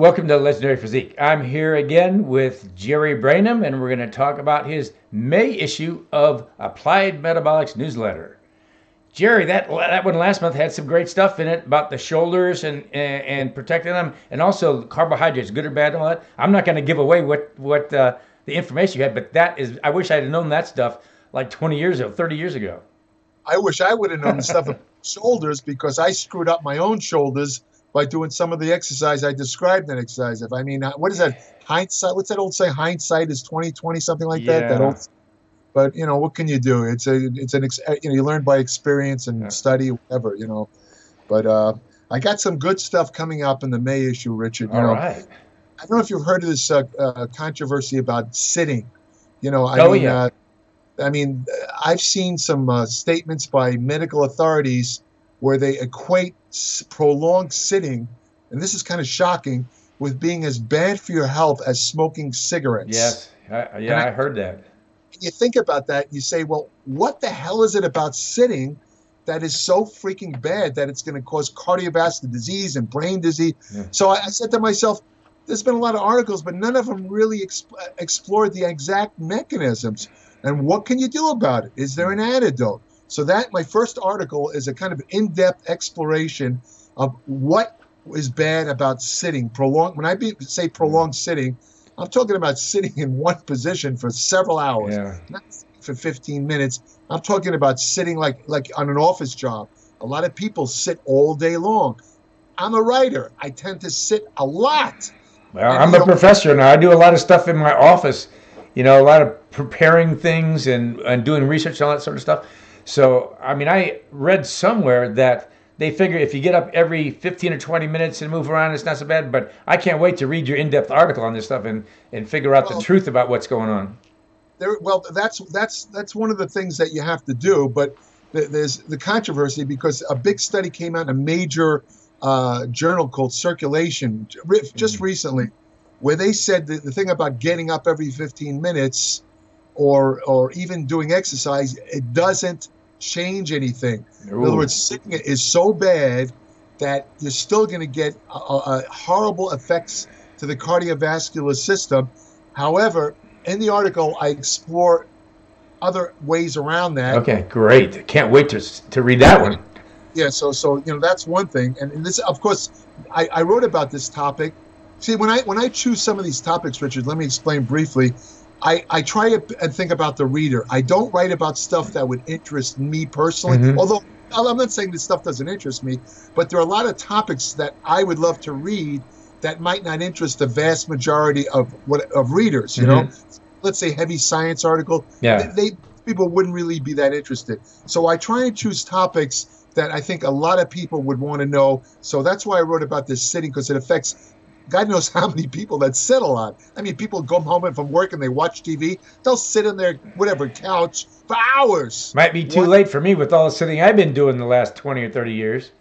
Welcome to Legendary Physique. I'm here again with Jerry Brainham, and we're going to talk about his May issue of Applied Metabolics newsletter. Jerry, that one last month had some great stuff in it about the shoulders and protecting them, and also carbohydrates, good or bad, and all that. I'm not going to give away what the information you had, but that is, I wish I'd have known that stuff like 20 years ago, 30 years ago. I wish I would have known the stuff about shoulders, because I screwed up my own shoulders by doing some of the exercise I described in exercise. If I mean, what is that? Hindsight. What's that old saying? Hindsight is 20/20, something like that. That old. But what can you do? You learn by experience and study, whatever. But I got some good stuff coming up in the May issue, Richard. All right. I don't know if you've heard of this controversy about sitting. I mean, I've seen some statements by medical authorities where they equate prolonged sitting, and this is kind of shocking, with being as bad for your health as smoking cigarettes. Yes, I heard that. You think about that, you say, well, what the hell is it about sitting that is so freaking bad that it's going to cause cardiovascular disease and brain disease? Yeah. So I said to myself, there's been a lot of articles, but none of them really explored the exact mechanisms. And what can you do about it? Is there an antidote? So my first article is a kind of in-depth exploration of what is bad about sitting. When I say prolonged sitting, I'm talking about sitting in one position for several hours, not for 15 minutes. I'm talking about sitting like on an office job. A lot of people sit all day long. I'm a writer. I tend to sit a lot. Well, I'm a professor now. I do a lot of stuff in my office, a lot of preparing things and doing research and all that sort of stuff. So, I mean, I read somewhere that they figure if you get up every 15 or 20 minutes and move around, it's not so bad. But I can't wait to read your in-depth article on this stuff and figure out the truth about what's going on. That's one of the things that you have to do. But there's the controversy because a big study came out in a major journal called Circulation just recently, where they said the thing about getting up every 15 minutes or even doing exercise, it doesn't change anything. Ooh. In other words, sitting is so bad that you're still going to get horrible effects to the cardiovascular system. However, in the article, I explore other ways around that. Okay, great. Can't wait to read that one. Yeah, so that's one thing. And this, of course, I wrote about this topic. See, when I choose some of these topics, Richard, let me explain briefly. I try to think about the reader. I don't write about stuff that would interest me personally, although I'm not saying this stuff doesn't interest me, but there are a lot of topics that I would love to read that might not interest the vast majority of readers, Let's say heavy science article. Yeah. People wouldn't really be that interested. So I try and choose topics that I think a lot of people would want to know. So that's why I wrote about this sitting, because it affects God knows how many people that sit a lot. I mean, people come home from work and they watch TV. They'll sit on their couch for hours. Might be too late for me with all the sitting I've been doing the last 20 or 30 years.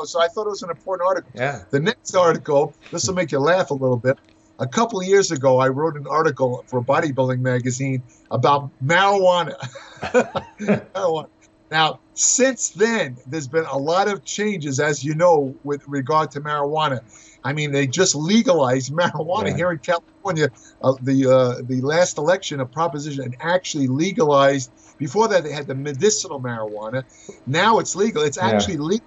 So I thought it was an important article. Yeah. The next article, this will make you laugh a little bit. A couple of years ago, I wrote an article for a bodybuilding magazine about marijuana. Marijuana. Now, since then, there's been a lot of changes, as you know, with regard to marijuana. I mean, they just legalized marijuana here in California. The last election, a proposition actually legalized. Before that, they had the medicinal marijuana. Now it's legal. It's actually legal.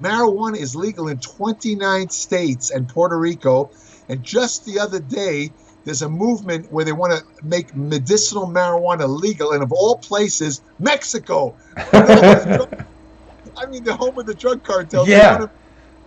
Marijuana is legal in 29 states and Puerto Rico. And just the other day, there's a movement where they want to make medicinal marijuana legal, and of all places, Mexico. I mean, the home of the drug cartels. Yeah.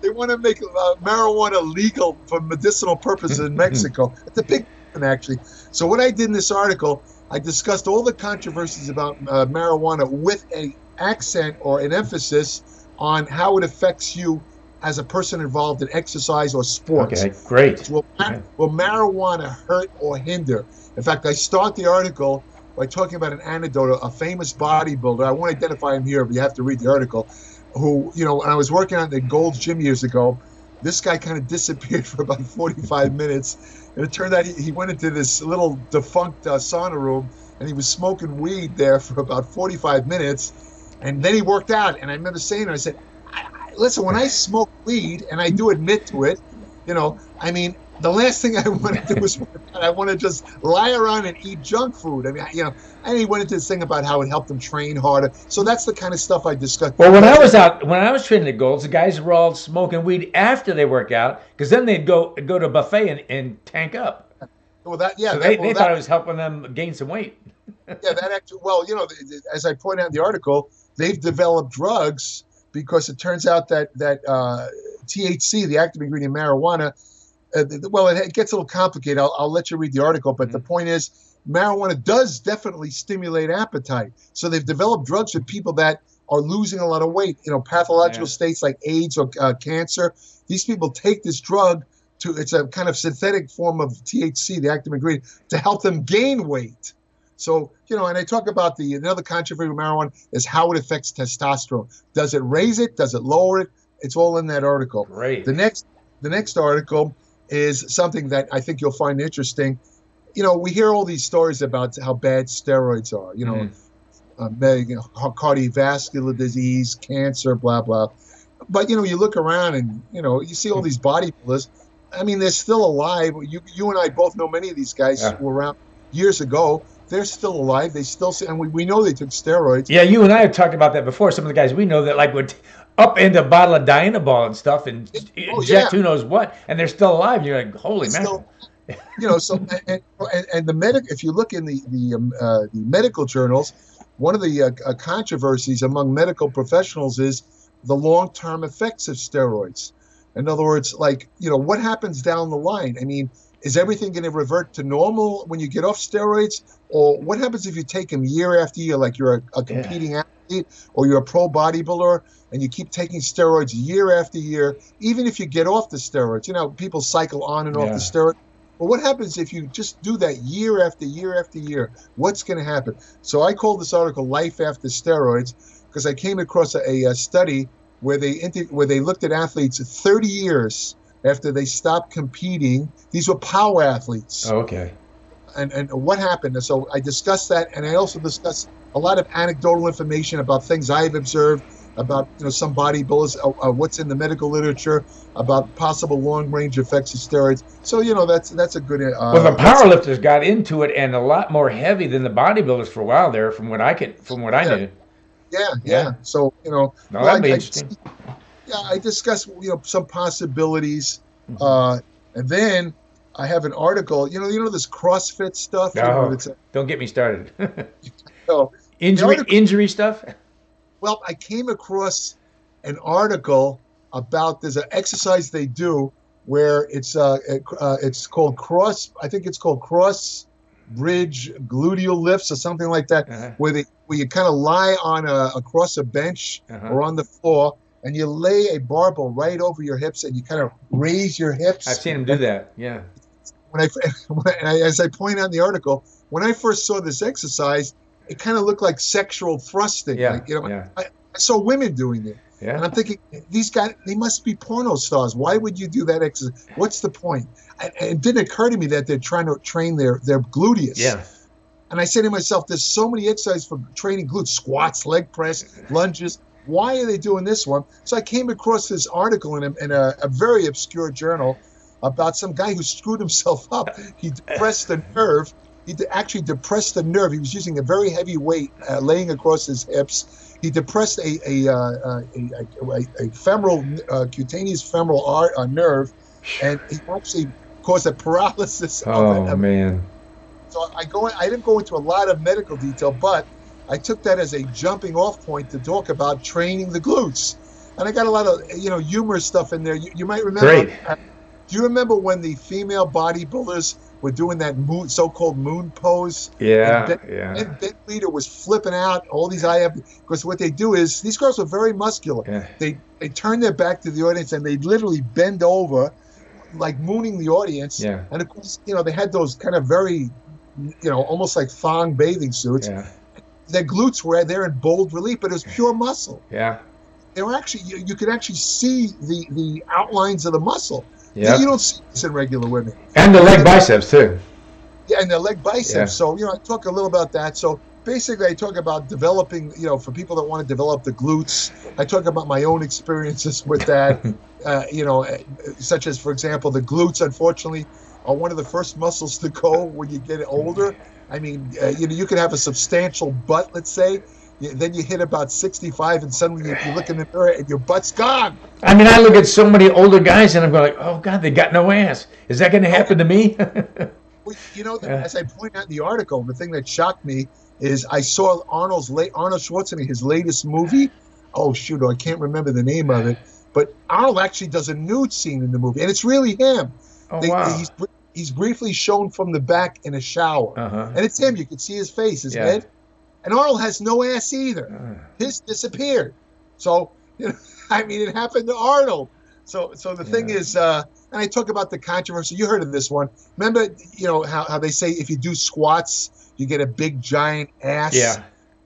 They want to make marijuana legal for medicinal purposes in Mexico. It's a big one, actually. So what I did in this article, I discussed all the controversies about marijuana with an accent or an emphasis on how it affects you as a person involved in exercise or sports. Okay, great. Will marijuana hurt or hinder? In fact, I start the article by talking about an anecdote, a famous bodybuilder. I won't identify him here, but you have to read the article. Who, when I was working on the Gold's Gym years ago, this guy kind of disappeared for about 45 minutes. And it turned out he went into this little defunct sauna room, and he was smoking weed there for about 45 minutes. And then he worked out. And I remember saying to him, I said, listen, when I smoke weed, and I do admit to it, I mean, the last thing I want to do is I want to just lie around and eat junk food. I mean, and he went into this thing about how it helped them train harder. So that's the kind of stuff I discussed. Well, when I was training the Golds, the guys were all smoking weed after they work out, because then they'd go to a buffet and tank up. Well, so they thought it was helping them gain some weight. Yeah, that actually. Well, as I point out in the article, they've developed drugs because it turns out that THC, the active ingredient in marijuana, it gets a little complicated. I'll let you read the article, but the point is, marijuana does definitely stimulate appetite. So they've developed drugs for people that are losing a lot of weight, pathological states like AIDS or cancer. These people take this drug it's a kind of synthetic form of THC, the active ingredient, to help them gain weight. So, and I talk about another controversy with marijuana is how it affects testosterone. Does it raise it? Does it lower it? It's all in that article. Great. The next article is something that I think you'll find interesting. We hear all these stories about how bad steroids are, cardiovascular disease, cancer, blah, blah. But, you look around and, you see all these bodybuilders. I mean, they're still alive. You and I both know many of these guys who were around years ago. They're still alive. They still and we know they took steroids. Yeah, you and I have talked about that before. Some of the guys we know that would up into a bottle of Dianabol and stuff and inject who knows what, and they're still alive. You're like, holy man. So and the if you look in the medical journals, one of the controversies among medical professionals is the long-term effects of steroids. In other words, what happens down the line? I mean, is everything going to revert to normal when you get off steroids? Or what happens if you take them year after year, like you're a competing athlete or you're a pro bodybuilder and you keep taking steroids year after year, even if you get off the steroids? People cycle on and off the steroids. Well, what happens if you just do that year after year after year? What's going to happen? So I called this article Life After Steroids because I came across a study where they looked at athletes 30 years after they stopped competing. These were power athletes. Oh, okay. And what happened? And so I discussed that, and I also discussed a lot of anecdotal information about things I've observed about some bodybuilders, what's in the medical literature about possible long-range effects of steroids. So that's a good. Well, the powerlifters got into it and a lot more heavy than the bodybuilders for a while there, from what I knew. Yeah. So that'd be interesting. I discussed some possibilities, and then I have an article. This CrossFit stuff. Don't get me started. So injury stuff. Well, I came across an article about there's an exercise they do where it's called I think it's called cross bridge gluteal lifts or something like that, where you kind of lie on across a bench or on the floor, and you lay a barbell right over your hips and you kind of raise your hips. I've seen them do that. Yeah. As I point out in the article, when I first saw this exercise, it kind of looked like sexual thrusting. Yeah. I saw women doing it. Yeah. And I'm thinking, these guys, they must be porno stars. Why would you do that exercise? What's the point? And it didn't occur to me that they're trying to train their gluteus. Yeah. And I said to myself, there's so many exercises for training glutes, squats, leg press, lunges. Why are they doing this one? So I came across this article in a very obscure journal about some guy who screwed himself up. He depressed the nerve. He actually depressed the nerve. He was using a very heavy weight laying across his hips. He depressed a femoral, cutaneous femoral nerve, and he actually caused a paralysis. Oh, man. So I didn't go into a lot of medical detail, but I took that as a jumping off point to talk about training the glutes. And I got a lot of humorous stuff in there. You might remember. Great. Do you remember when the female bodybuilders were doing that so-called moon pose? Yeah, and Ben Leader was flipping out. All these because what they do is these girls are very muscular. Yeah. They turn their back to the audience and they literally bend over, like mooning the audience. Yeah. And of course, they had those kind of very, almost like thong bathing suits. Yeah. Their glutes were there in bold relief, but it was pure muscle. Yeah. They were actually you could actually see the outlines of the muscle. Yeah. You don't see this in regular women. And the leg biceps too. Yeah, and the leg biceps. Yeah. So I talk a little about that. So basically I talk about developing, for people that want to develop the glutes. I talk about my own experiences with that, such as, for example, the glutes, unfortunately, are one of the first muscles to go when you get older. I mean, you could have a substantial butt, let's say, then you hit about 65 and suddenly you look in the mirror and your butt's gone. I mean, I look at so many older guys and I'm going like, oh God, they got no ass. Is that going to happen to me? Well, as I point out in the article, the thing that shocked me is I saw Arnold Schwarzenegger, his latest movie. Oh shoot, I can't remember the name of it. But Arnold actually does a nude scene in the movie, and it's really him. Oh wow! He's briefly shown from the back in a shower, and it's him. You can see his face, his head, and Arnold has no ass either. His disappeared. So I mean, it happened to Arnold. So the thing is, and I talk about the controversy. You heard of this one. Remember, how they say if you do squats, you get a big giant ass. Yeah.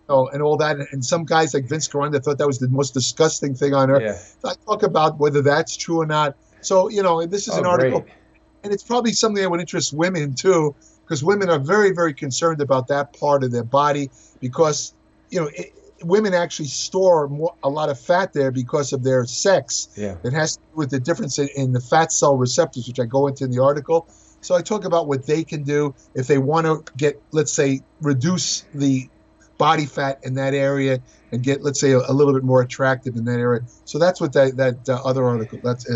And all that. And some guys like Vince Carranza thought that was the most disgusting thing on earth. Yeah. So I talk about whether that's true or not. So, this is an article. Great. And it's probably something that would interest women too, because women are very, very concerned about that part of their body because, women actually store a lot of fat there because of their sex. Yeah. It has to do with the difference in the fat cell receptors, which I go into in the article. So I talk about what they can do if they want to get, let's say, reduce the body fat in that area and get, let's say, a little bit more attractive in that area. So that's what that other article. That's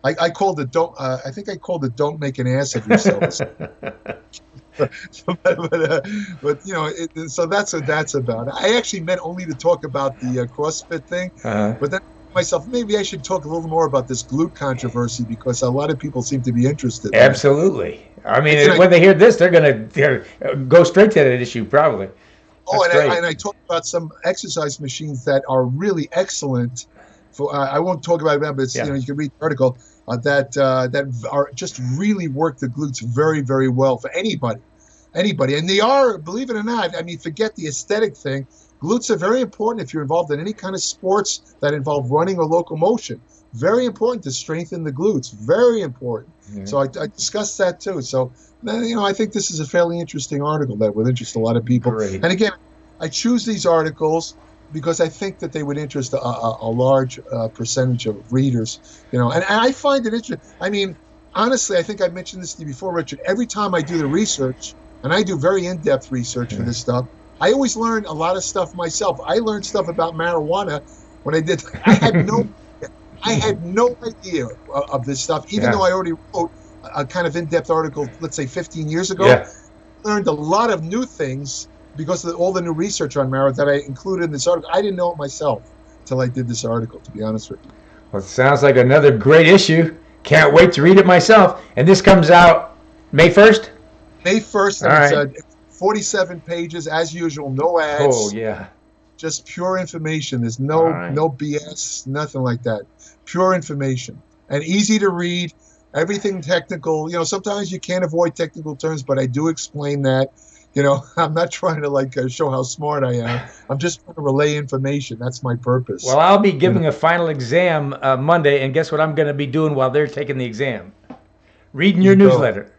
I called it don't. I think I called it don't make an ass of yourself. but so that's what that's about. I actually meant only to talk about the CrossFit thing, but then myself maybe I should talk a little more about this glute controversy because a lot of people seem to be interested. Absolutely. I mean, when they hear this, they're going to go straight to that issue probably. And I talk about some exercise machines that are really excellent. For I won't talk about them, but you can read the article that are just really work the glutes very, very well for anybody, and they are, believe it or not. I mean, forget the aesthetic thing. Glutes are very important if you're involved in any kind of sports that involve running or locomotion. Very important to strengthen the glutes. Very important. Mm-hmm. So I discussed that too. So I think this is a fairly interesting article that would interest a lot of people. Great. And again, I choose these articles because I think that they would interest a large percentage of readers. And I find it interesting. I mean, honestly, I think I mentioned this to you before, Richard. Every time I do the research, and I do very in-depth research for this stuff, I always learn a lot of stuff myself. I learned stuff about marijuana when I did. I had no idea of this stuff, even though I already wrote a kind of in-depth article, let's say 15 years ago. Yeah. I learned a lot of new things because of all the new research on marijuana that I included in this article. I didn't know it myself until I did this article, to be honest with you. Well, it sounds like another great issue. Can't wait to read it myself. And this comes out May 1st? May 1st. And it's 47 pages, as usual, no ads. Oh, yeah. Just pure information. There's no BS, nothing like that. Pure information. And easy to read, everything technical. Sometimes you can't avoid technical terms, but I do explain that. I'm not trying to show how smart I am. I'm just trying to relay information. That's my purpose. Well, I'll be giving a final exam Monday, and guess what I'm going to be doing while they're taking the exam? Reading your newsletter.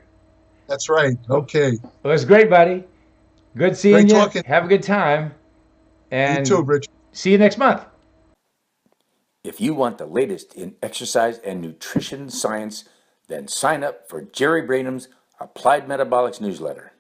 That's right. Okay. Well, it's great, buddy. Good seeing you. Talking. Have a good time. And you too, Rich. See you next month. If you want the latest in exercise and nutrition science, then sign up for Jerry Brainham's Applied Metabolics newsletter.